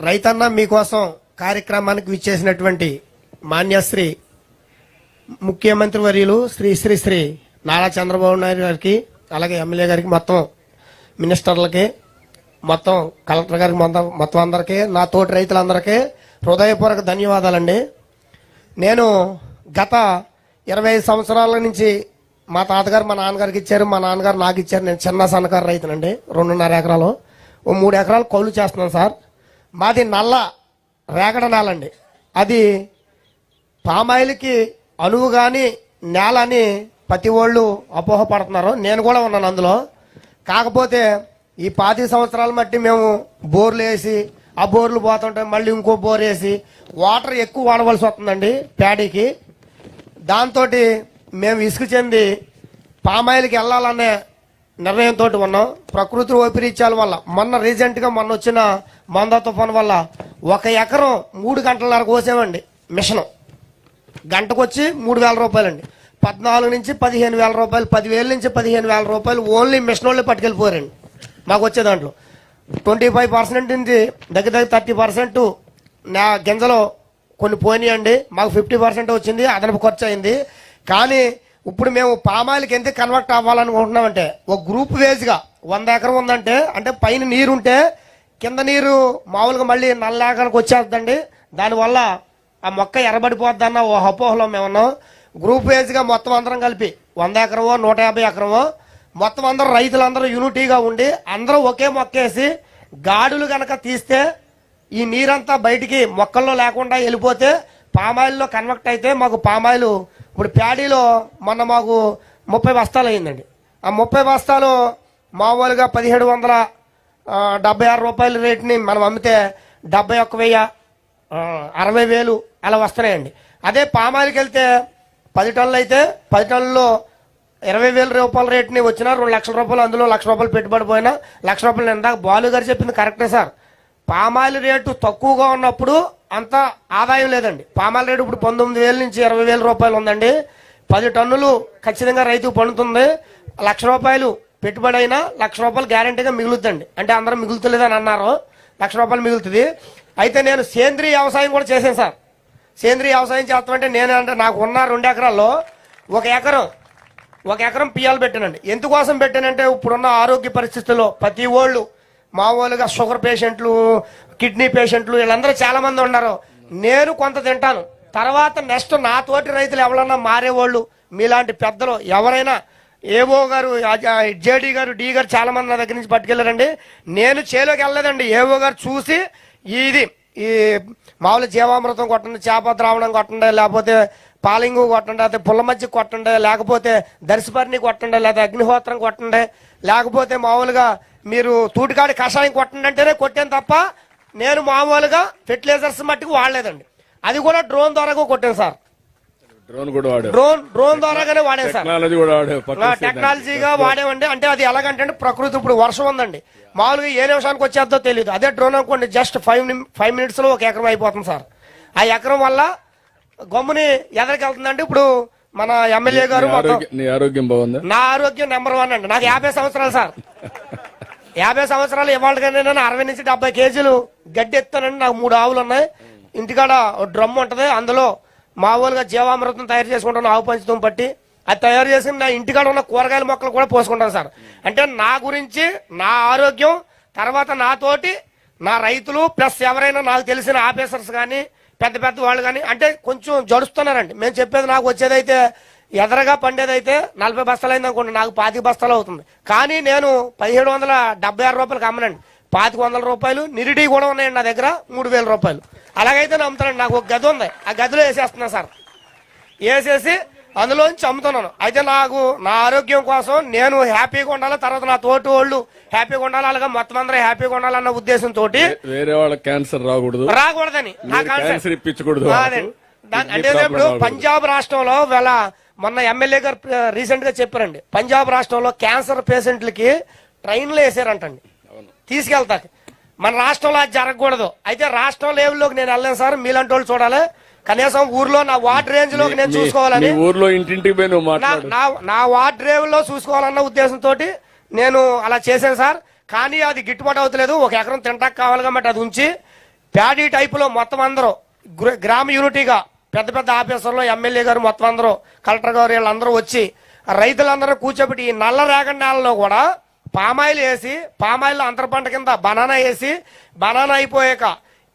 రైతన్న మీకోసం కార్యక్రమానికి విచ్చేసినటువంటి మాన్యశ్రీ ముఖ్యమంత్రి వర్యులు శ్రీ శ్రీ శ్రీ నారా చంద్రబాబు నాయుడు గారికి, అలాగే ఎమ్మెల్యే గారికి, మొత్తం మినిస్టర్లకి, మొత్తం కలెక్టర్ గారికి, మొత్తం అందరికీ, నా తోటి రైతులందరికీ హృదయపూర్వక ధన్యవాదాలండి. నేను గత 25 సంవత్సరాల నుంచి మా తాతగారు మా నాన్నగారికి ఇచ్చారు, మా నాన్నగారు నాకు ఇచ్చారు. నేను చిన్న సన్నకారు రైతునండి. 2.5 ఎకరాలు, 3 ఎకరాలు కౌలు చేస్తున్నాను సార్. మాది నల్ల రేగడ నేలండి. అది పామాయిల్కి అనువు కానీ నేల అని ప్రతి వాళ్ళు అపోహపడుతున్నారు. నేను కూడా ఉన్నాను అందులో. కాకపోతే ఈ 25 సంవత్సరాల మట్టి మేము బోర్లు వేసి, ఆ బోర్లు పోతుంటే మళ్ళీ ఇంకో బోర్ వేసి వాటర్ ఎక్కువ వాడవలసి వస్తుందండి ప్యాడీకి. దాంతో మేము ఇసుకు చెంది పామాయిల్కి వెళ్ళాలనే నిర్ణయంతో ఉన్నాం. ప్రకృతి వైపరీత్యాల వల్ల మొన్న రీసెంట్గా వచ్చిన మందా తుఫాన్ వల్ల 1 ఎకరం 3 గంటలన్నర కోసామండి. మిషను గంటకు వచ్చి 3,000 రూపాయలండి. 14 నుంచి 15,000 రూపాయలు, 10,000 నుంచి 15,000 రూపాయలు ఓన్లీ మిషన్ వాళ్ళే పట్టుకెళ్ళిపోయారండి. మాకు వచ్చే దాంట్లో 25% నుంచి దగ్గర 30% నా గింజలో కొన్ని పోయినాయండి. మాకు 50% వచ్చింది, అదనపు ఖర్చు అయింది. కానీ ఇప్పుడు మేము పామాయిల్కి ఎందుకు కన్వర్ట్ అవ్వాలనుకుంటున్నామంటే, ఒక గ్రూప్ వేజ్గా 100 ఎకరం ఉందంటే, అంటే పైన నీరు ఉంటే కింద నీరు మామూలుగా మళ్ళీ నల్ల ఎకరానికి వచ్చేస్తుందండి. దానివల్ల ఆ మొక్క ఎర్రబడిపోద్దన్న ఓ అపోహలో మేము ఉన్నాం. గ్రూప్ వేజ్గా మొత్తం అందరం కలిపి 100 ఎకరమో 150 ఎకరమో మొత్తం అందరూ రైతులందరూ యూనిటీగా ఉండి అందరూ ఒకే మొక్కేసి గాడులు కనుక తీస్తే ఈ నీరంతా బయటికి మొక్కల్లో లేకుండా వెళ్ళిపోతే పామాయిల్లో కన్వర్ట్ అయితే మాకు పామాయిల్ ఇప్పుడు ప్యాడీలో మొన్న మాకు 30 బస్తాలు అయిందండి. ఆ 30 బస్తాలు మామూలుగా 1776 రూపాయల రేటుని మనం అమ్మితే 71,000, 60,000 అలా వస్తున్నాయండి. అదే పామాయిల్కి వెళ్తే 10 టన్నులు అయితే 10 టన్నుల్లో 20,000 రూపాయల రేటుని వచ్చినా 2 లక్షల రూపాయలు, అందులో 1,00,000 రూపాయలు పెట్టుబడి పోయినా 1,00,000 రూపాయలు. ఇందాక బాలు గారు చెప్పింది కరెక్టే సార్. పామాయిల్ రేటు తక్కువగా ఉన్నప్పుడు అంత ఆదాయం లేదండి. పామాయిల్ రేటు ఇప్పుడు 19,000 నుంచి 20,000 రూపాయలు ఉందండి. 10 టన్నులు ఖచ్చితంగా రైతుకు పండుతుంది. 1,00,000 రూపాయలు పెట్టుబడి అయినా 1,00,000 రూపాయలు గ్యారంటీగా మిగులుతుందండి. అంటే అందరూ మిగులుతులేదని అన్నారు, 1,00,000 రూపాయలు మిగులుతుంది. అయితే నేను సేంద్రీయ వ్యవసాయం కూడా చేశాను సార్. సేంద్రీయ వ్యవసాయం చేస్తామంటే అంటే నాకు ఉన్న 2 ఎకరాల్లో 1 ఎకరం పియ్యాలు పెట్టానండి. ఎందుకోసం పెట్టానంటే ఇప్పుడున్న ఆరోగ్య పరిస్థితుల్లో ప్రతి వాళ్ళు మామూలుగా షుగర్ పేషెంట్లు, కిడ్నీ పేషెంట్లు వీళ్ళందరూ చాలా మంది ఉన్నారు. నేను కొంత తింటాను. తర్వాత నెక్స్ట్ నా తోటి రైతులు ఎవరన్నా మారేవాళ్ళు మీలాంటి పెద్దలు ఎవరైనా, ఏవో గారు, జేడీ గారు, డి గారు చాలా మంది నా దగ్గర నుంచి పట్టుకెళ్ళారండి. నేను చేలోకి వెళ్ళలేదండి. ఏవో గారు చూసి ఈ మామూలు జీవామృతం కొట్టండి, చేప ద్రావణం కొట్టండి, లేకపోతే పాలింగు కొట్టండి, లేకపోతే పుల్ల మజ్జిగ కొట్టండి, లేకపోతే దర్శపర్ణి కొట్టండి, లేకపోతే అగ్నిహోత్రం కొట్టండి, లేకపోతే మామూలుగా మీరు తూటికాడి కషాయం కొట్టండి అంటేనే కొట్టాను తప్ప నేను మామూలుగా ఫెర్టిలైజర్స్ మట్టుకు వాడలేదండి. అది కూడా డ్రోన్ ద్వారా కొట్టాను సార్. డ్రోన్ ద్వారాగానే వాడాను సార్. టెక్నాలజీగా వాడేవండి. అంటే అది ఎలాగంటే ప్రకృతి ఇప్పుడు వర్షం ఉందండి, మామూలుగా ఏ నిమిషానికి వచ్చేద్దో తెలియదు. అదే డ్రోన్ అనుకోండి జస్ట్ 5 minutes లో 1 ఎకరం అయిపోతుంది సార్. ఆ ఎకరం వల్ల గమ్ముని ఎదరికి వెళ్తుందండి. ఇప్పుడు మన ఎమ్మెల్యే గారు, ఆరోగ్యం బాగుంది. నా ఆరోగ్యం నెంబర్ 1 అండి. నాకు 50 సంవత్సరాలు సార్. 50 సంవత్సరాలు ఇవాళ కానీ నేను 60 నుంచి 70 కేజీలు గడ్డి ఎత్తానండి. నాకు 3 ఆవులు ఉన్నాయి. ఇంటికాడ డ్రమ్ ఉంటుంది, అందులో మామూలుగా జీవామృతం తయారు చేసుకుంటాను, ఆవు పంచతం పట్టి. అది తయారు చేసి నా ఇంటికాడ ఉన్న కూరగాయల మొక్కలు కూడా పోసుకుంటాను సార్. అంటే నా గురించి, నా ఆరోగ్యం, తర్వాత నాతోటి నా రైతులు ప్లస్ ఎవరైనా నాకు తెలిసిన ఆఫీసర్స్ కానీ పెద్ద పెద్ద వాళ్ళు కానీ అంటే కొంచెం జడుస్తున్నారండి. మేము చెప్పేది నాకు వచ్చేదైతే ఎదరగా పండేదైతే 40 బస్తాలు అయింది అనుకోండి, నాకు 25 బస్తాలు అవుతుంది. కానీ నేను 1776 రూపాయలకి అమ్మనండి. 2500 రూపాయలు నిరిడి కూడా ఉన్నాయండి నా దగ్గర, 3000 రూపాయలు. అలాగైతే నమ్ముతానండి. నాకు ఒక గది ఉంది, ఆ గదిలో వేసేస్తున్నా సార్. వేసేసి అందులోంచి అమ్ముతున్నాను. అయితే నాకు నా ఆరోగ్యం కోసం నేను హ్యాపీగా ఉండాలి, తర్వాత నా తోటి వాళ్ళు హ్యాపీగా ఉండాలి, అలాగే మొత్తం అందరూ హ్యాపీగా ఉండాలన్న ఉద్దేశంతో వేరే వాళ్ళకి క్యాన్సర్ రాకూడదని నా కాన్సెప్ట్. అంటే ఇప్పుడు పంజాబ్ రాష్ట్రంలో మొన్న ఎమ్మెల్యే గారు రీసెంట్ గా చెప్పారండి, పంజాబ్ రాష్ట్రంలో క్యాన్సర్ పేషెంట్లకి ట్రైన్లు వేసారంటండి తీసుకెళ్తాకి. మన రాష్ట్రంలో అది జరగకూడదు. అయితే రాష్ట్రం లెవెల్లోకి నేను వెళ్ళాను సార్. మీలాంటి వాళ్ళు చూడాలి. కనీసం ఊర్లో నా వార్డ్ రేంజ్ లో నేను మీ చూసుకోవాలని, ఊర్లో ఇంటింటికి పోయి నువ్వు నా మాట్లాడు. నా- నా వార్డ్ రేవ్ లో చూసుకోవాలన్న ఉద్దేశంతో నేను అలా చేశాను సార్. కానీ అది గిట్టుబాటు అవుతలేదు. 1 ఎకరం తింటాకు కావాలి కాబట్టి అది ఉంచి ప్యాడీ టైపులో మొత్తం అందరూ గ్రామ యూనిటీగా పెద్ద పెద్ద ఆఫీసర్లు, ఎమ్మెల్యే గారు మొత్తం అందరూ, కలెక్టర్ గారు వీళ్ళందరూ వచ్చి రైతులందరూ కూర్చోబెట్టి ఈ నల్ల రేగడి నేలలో కూడా పామాయిల్ వేసి, పామాయిల్ అంతర పంట కింద బనానా వేసి, బనానా అయిపోయాక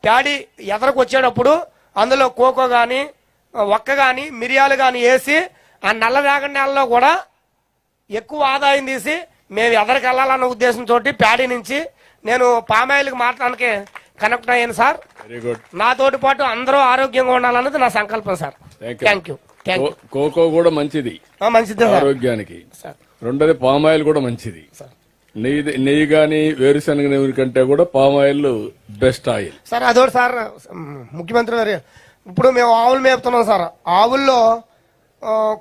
ప్యాడీ ఎదరకు వచ్చేటప్పుడు అందులో కోకో కానీ, ఒక్క కానీ, మిరియాలు కానీ వేసి ఆ నల్ల రేగడి నేలలో కూడా ఎక్కువ ఆదాయం తీసి మేము ఎదరికి వెళ్ళాలన్న ఉద్దేశంతో ప్యాడీ నుంచి నేను పామాయిల్కి మాట్లాడడానికి కనెక్ట్ అయ్యాను సార్. Very good. నాతోటి పాటు అందరూ ఆరోగ్యంగా ఉండాలన్నది నా సంకల్పం సార్. Thank you. కోకో కూడా మంచిది మంచిది సార్. ఆరోగ్యానికి. సార్ రెండోది పామాయిల్ కూడా మంచిది. సార్ నెయ్యి గాని వేరుశనగ నూనె కంటే కూడా పామాయిల్ బెస్ట్ ఆయిల్. సార్ అదోటి సార్, ముఖ్యమంత్రి గారు ఇప్పుడు మేము ఆవులు మేపుతున్నాం సార్. ఆవుల్లో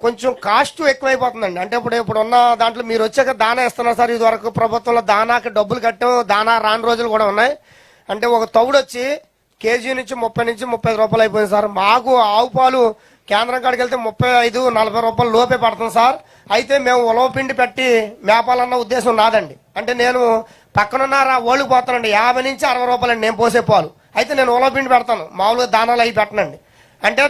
కొంచెం కాస్ట్ ఎక్కువైపోతుందండి. అంటే ఇప్పుడు ఉన్న దాంట్లో మీరు వచ్చాక దానా ఇస్తున్నారు సార్. ఇది వరకు ప్రభుత్వంలో దానాకి డబ్బులు కట్టాం, దానా రాని రోజులు కూడా ఉన్నాయి. అంటే ఒక తౌడు వచ్చి కేజీ నుంచి 30 నుంచి 35 రూపాయలు అయిపోయింది సార్. మాకు ఆవు పాలు కేంద్రం కాడికి వెళ్తే 35-40 రూపాయలు లోపే పడుతుంది సార్. అయితే మేము ఉలవ పిండి పెట్టి మేపాలన్న ఉద్దేశం నాదండి. అంటే నేను పక్కనున్న ఓళ్ళకి పోతానండి, 50 నుంచి 60 రూపాయలండి నేను పోసే పాలు. అయితే నేను ఉలవ పిండి పెడతాను, మామూలుగా దానాలు అవి పెట్టనండి. అంటే